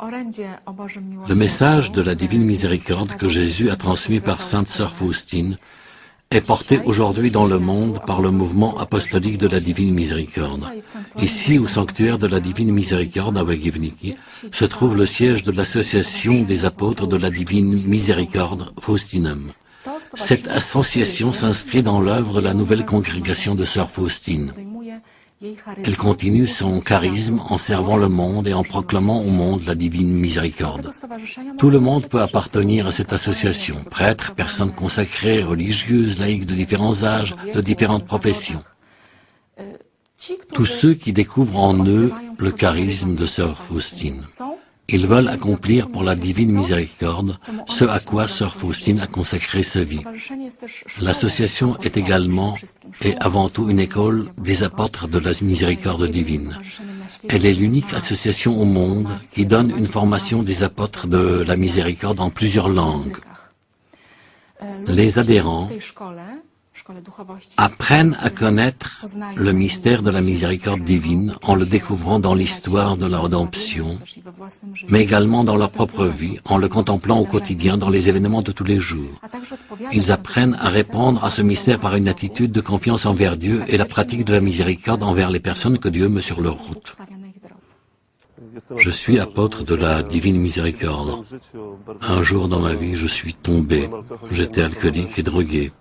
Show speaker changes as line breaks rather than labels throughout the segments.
Le message de la divine miséricorde que Jésus a transmis par Sainte Sœur Faustine est porté aujourd'hui dans le monde par le mouvement apostolique de la divine miséricorde. Ici, au sanctuaire de la divine miséricorde à Łagiewniki, se trouve le siège de l'association des apôtres de la divine miséricorde Faustinum. Cette association s'inscrit dans l'œuvre de la nouvelle congrégation de Sœur Faustine. Elle continue son charisme en servant le monde et en proclamant au monde la divine miséricorde. Tout le monde peut appartenir à cette association, prêtres, personnes consacrées, religieuses, laïcs de différents âges, de différentes professions. Tous ceux qui découvrent en eux le charisme de Sœur Faustine. Ils veulent accomplir pour la divine miséricorde ce à quoi Sœur Faustine a consacré sa vie. L'association est également et avant tout une école des apôtres de la miséricorde divine. Elle est l'unique association au monde qui donne une formation des apôtres de la miséricorde en plusieurs langues. Les adhérents apprennent à connaître le mystère de la miséricorde divine en le découvrant dans l'histoire de la rédemption, mais également dans leur propre vie, en le contemplant au quotidien dans les événements de tous les jours. Ils apprennent à répondre à ce mystère par une attitude de confiance envers Dieu et la pratique de la miséricorde envers les personnes que Dieu met sur leur route. Je suis apôtre de la divine miséricorde. Un jour dans ma vie, je suis tombé. J'étais alcoolique et drogué.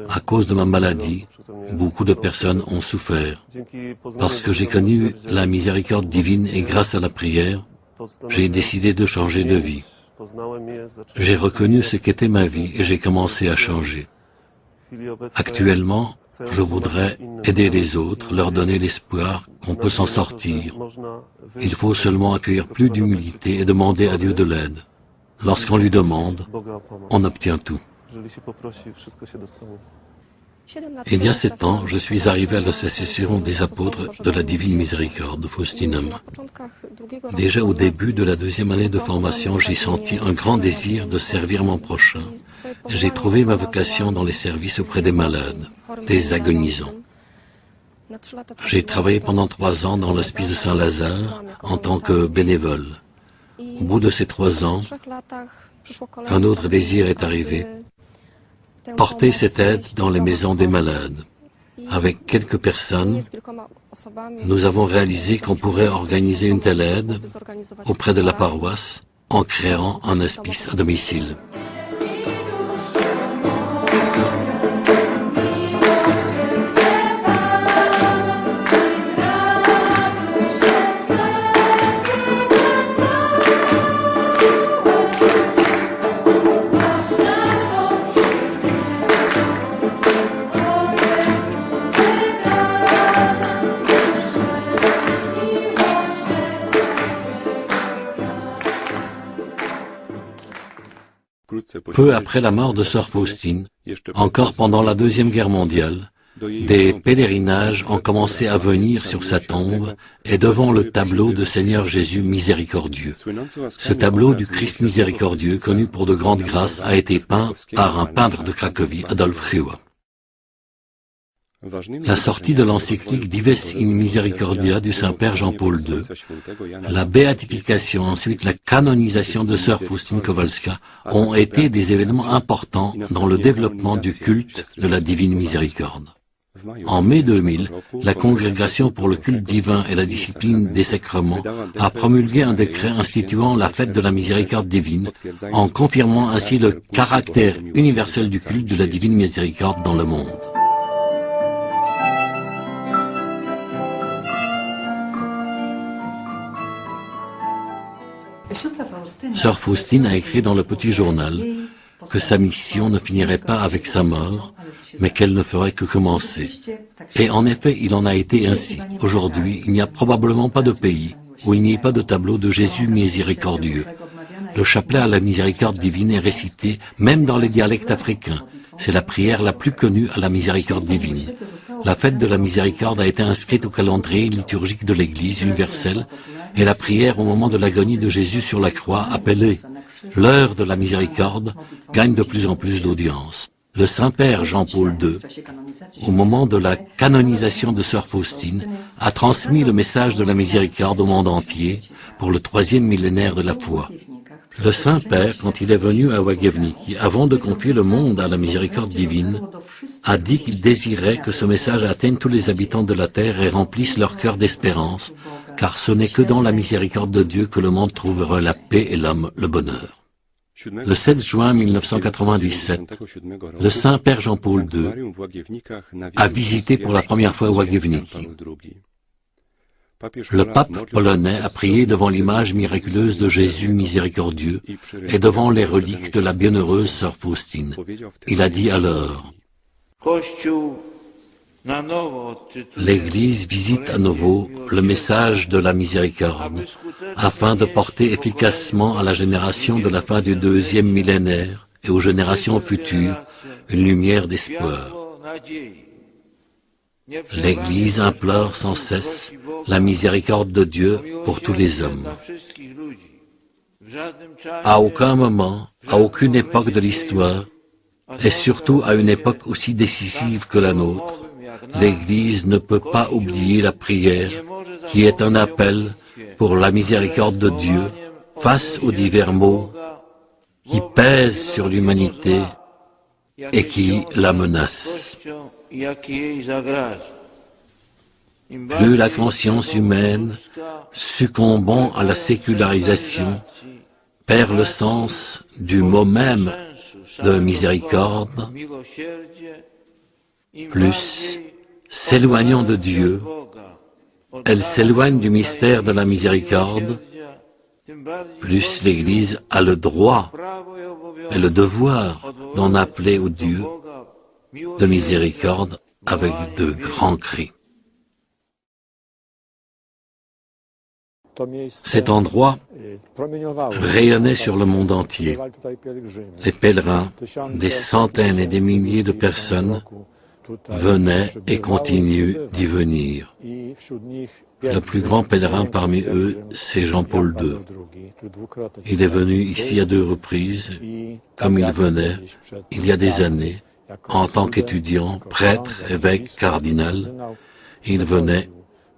À cause de ma maladie, beaucoup de personnes ont souffert. Parce que j'ai connu la miséricorde divine et grâce à la prière, j'ai décidé de changer de vie. J'ai reconnu ce qu'était ma vie et j'ai commencé à changer. Actuellement, je voudrais aider les autres, leur donner l'espoir qu'on peut s'en sortir. Il faut seulement accueillir plus d'humilité et demander à Dieu de l'aide. Lorsqu'on lui demande, on obtient tout. Il y a 7 ans, je suis arrivé à l'association des apôtres de la divine miséricorde, Faustinum. Déjà au début de la 2e année de formation, j'ai senti un grand désir de servir mon prochain. J'ai trouvé ma vocation dans les services auprès des malades, des agonisants. J'ai travaillé pendant 3 ans dans l'hospice de Saint-Lazare en tant que bénévole. Au bout de ces 3 ans, un autre désir est arrivé. Porter cette aide dans les maisons des malades. Avec quelques personnes, nous avons réalisé qu'on pourrait organiser une telle aide auprès de la paroisse en créant un hospice à domicile. Peu après la mort de Sœur Faustine, encore pendant la 2e Guerre mondiale, des pèlerinages ont commencé à venir sur sa tombe et devant le tableau de Seigneur Jésus miséricordieux. Ce tableau du Christ miséricordieux, connu pour de grandes grâces, a été peint par un peintre de Cracovie, Adolf Hyła. La sortie de l'encyclique Dives in Misericordia du Saint-Père Jean-Paul II, la béatification, ensuite la canonisation de Sœur Faustine Kowalska ont été des événements importants dans le développement du culte de la divine miséricorde. En mai 2000, la Congrégation pour le culte divin et la discipline des sacrements a promulgué un décret instituant la fête de la miséricorde divine, en confirmant ainsi le caractère universel du culte de la divine miséricorde dans le monde. Sœur Faustine a écrit dans le petit journal que sa mission ne finirait pas avec sa mort, mais qu'elle ne ferait que commencer. Et en effet, il en a été ainsi. Aujourd'hui, il n'y a probablement pas de pays où il n'y ait pas de tableau de Jésus miséricordieux. Le chapelet à la miséricorde divine est récité même dans les dialectes africains. C'est la prière la plus connue à la miséricorde divine. La fête de la miséricorde a été inscrite au calendrier liturgique de l'Église universelle et la prière au moment de l'agonie de Jésus sur la croix, appelée l'heure de la miséricorde, gagne de plus en plus d'audience. Le Saint-Père Jean-Paul II, au moment de la canonisation de Sœur Faustine, a transmis le message de la miséricorde au monde entier pour le 3e millénaire de la foi. Le Saint-Père, quand il est venu à Łagiewnicki, avant de confier le monde à la miséricorde divine, a dit qu'il désirait que ce message atteigne tous les habitants de la terre et remplisse leur cœur d'espérance, car ce n'est que dans la miséricorde de Dieu que le monde trouvera la paix et l'homme le bonheur. Le 7 juin 1997, le Saint-Père Jean-Paul II a visité pour la première fois Łagiewnicki. Le pape polonais a prié devant l'image miraculeuse de Jésus miséricordieux et devant les reliques de la bienheureuse sœur Faustine. Il a dit alors: l'Église visite à nouveau le message de la miséricorde, afin de porter efficacement à la génération de la fin du 2e millénaire et aux générations futures une lumière d'espoir. L'Église implore sans cesse la miséricorde de Dieu pour tous les hommes. À aucun moment, à aucune époque de l'histoire, et surtout à une époque aussi décisive que la nôtre, l'Église ne peut pas oublier la prière qui est un appel pour la miséricorde de Dieu face aux divers maux qui pèsent sur l'humanité et qui la menacent. Plus la conscience humaine, succombant à la sécularisation, perd le sens du mot même de miséricorde, plus, s'éloignant de Dieu, elle s'éloigne du mystère de la miséricorde, plus l'Église a le droit et le devoir d'en appeler au Dieu de miséricorde avec de grands cris. Cet endroit rayonnait sur le monde entier. Les pèlerins, des centaines et des milliers de personnes, venaient et continuent d'y venir. Le plus grand pèlerin parmi eux, c'est Jean-Paul II. Il est venu ici à 2 reprises, comme il venait, il y a des années, en tant qu'étudiant, prêtre, évêque, cardinal. Il venait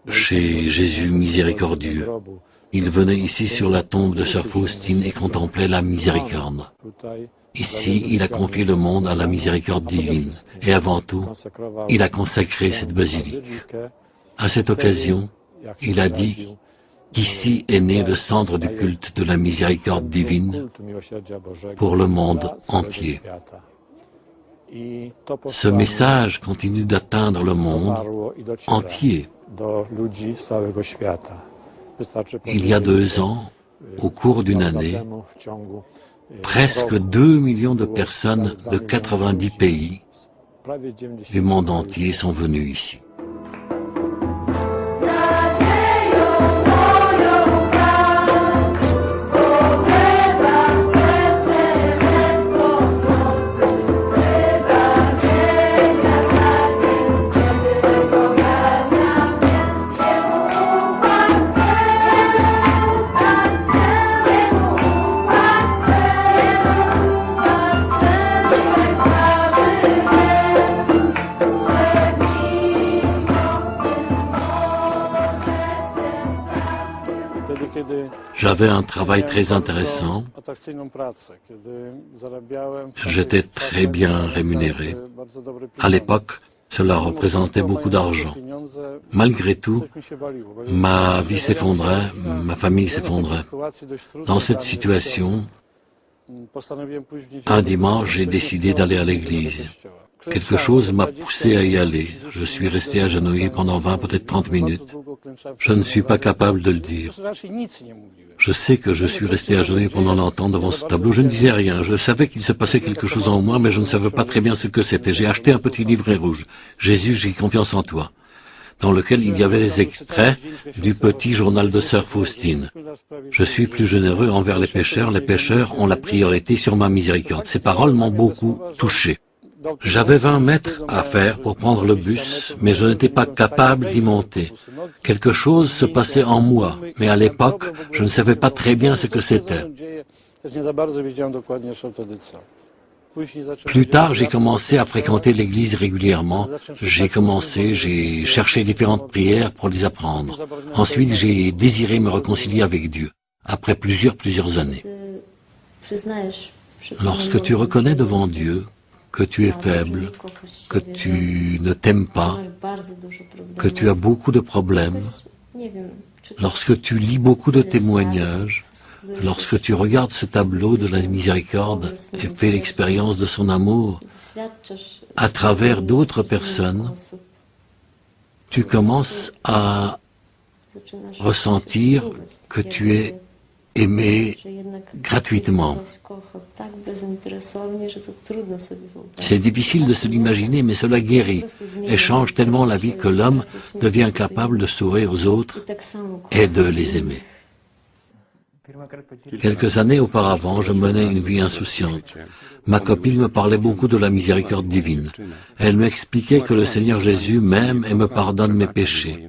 chez Jésus miséricordieux. Il venait ici sur la tombe de sœur Faustine et contemplait la miséricorde. Ici, il a confié le monde à la miséricorde divine. Et avant tout, il a consacré cette basilique. À cette occasion, il a dit qu'ici est né le centre du culte de la miséricorde divine pour le monde entier. Ce message continue d'atteindre le monde entier. Il y a 2 ans, au cours d'une année, presque 2 millions de personnes de 90 pays du monde entier sont venues ici. J'avais un travail très intéressant. J'étais très bien rémunéré. À l'époque, cela représentait beaucoup d'argent. Malgré tout, ma vie s'effondrait, ma famille s'effondrait. Dans cette situation, un dimanche, j'ai décidé d'aller à l'église. Quelque chose m'a poussé à y aller. Je suis resté agenouillé pendant 20, peut-être 30 minutes. Je ne suis pas capable de le dire. Je sais que je suis resté agenouillé pendant longtemps devant ce tableau. Je ne disais rien. Je savais qu'il se passait quelque chose en moi, mais je ne savais pas très bien ce que c'était. J'ai acheté un petit livret rouge. Jésus, j'ai confiance en toi, dans lequel il y avait des extraits du petit journal de sœur Faustine. Je suis plus généreux envers les pécheurs. Les pécheurs ont la priorité sur ma miséricorde. Ces paroles m'ont beaucoup touché. J'avais 20 mètres à faire pour prendre le bus, mais je n'étais pas capable d'y monter. Quelque chose se passait en moi, mais à l'époque, je ne savais pas très bien ce que c'était. Plus tard, j'ai commencé à fréquenter l'église régulièrement. J'ai cherché différentes prières pour les apprendre. Ensuite, j'ai désiré me réconcilier avec Dieu, après plusieurs années. Lorsque tu reconnais devant Dieu que tu es faible, que tu ne t'aimes pas, que tu as beaucoup de problèmes, lorsque tu lis beaucoup de témoignages, lorsque tu regardes ce tableau de la miséricorde et fais l'expérience de son amour à travers d'autres personnes, tu commences à ressentir que tu es aimé gratuitement. C'est difficile de se l'imaginer, mais cela guérit et change tellement la vie que l'homme devient capable de sourire aux autres et de les aimer. Quelques années auparavant, je menais une vie insouciante. Ma copine me parlait beaucoup de la miséricorde divine. Elle m'expliquait que le Seigneur Jésus m'aime et me pardonne mes péchés.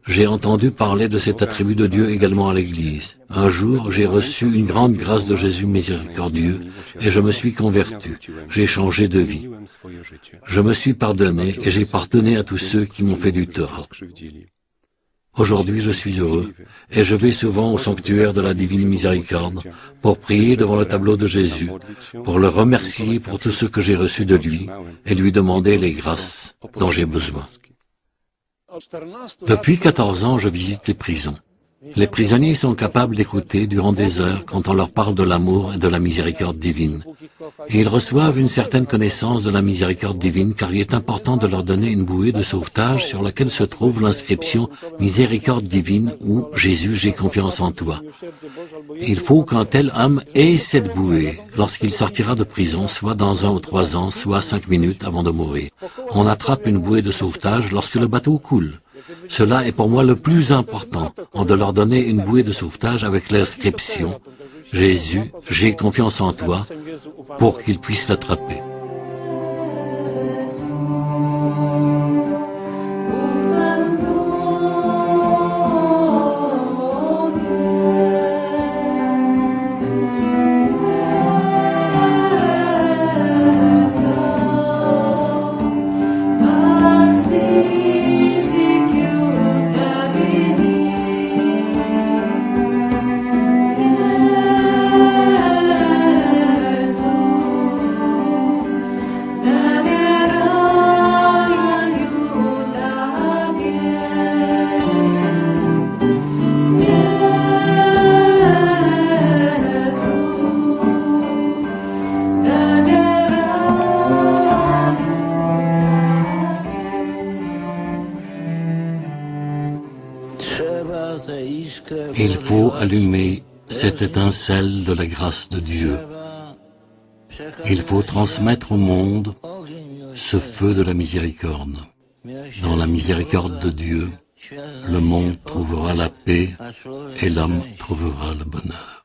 J'ai entendu parler de cet attribut de Dieu également à l'Église. Un jour, j'ai reçu une grande grâce de Jésus miséricordieux et je me suis converti. J'ai changé de vie. Je me suis pardonné et j'ai pardonné à tous ceux qui m'ont fait du tort. Aujourd'hui, je suis heureux et je vais souvent au sanctuaire de la Divine Miséricorde pour prier devant le tableau de Jésus, pour le remercier pour tout ce que j'ai reçu de lui et lui demander les grâces dont j'ai besoin. Depuis 14 ans, je visite les prisons. Les prisonniers sont capables d'écouter durant des heures quand on leur parle de l'amour et de la miséricorde divine. Et ils reçoivent une certaine connaissance de la miséricorde divine car il est important de leur donner une bouée de sauvetage sur laquelle se trouve l'inscription « Miséricorde divine » ou « Jésus, j'ai confiance en toi ». Il faut qu'un tel homme ait cette bouée lorsqu'il sortira de prison, soit dans 1 ou 3 ans, soit 5 minutes avant de mourir. On attrape une bouée de sauvetage lorsque le bateau coule. Cela est pour moi le plus important, de leur donner une bouée de sauvetage avec l'inscription « Jésus, j'ai confiance en toi » pour qu'ils puissent l'attraper. Il faut allumer cette étincelle de la grâce de Dieu. Il faut transmettre au monde ce feu de la miséricorde. Dans la miséricorde de Dieu, le monde trouvera la paix et l'homme trouvera le bonheur.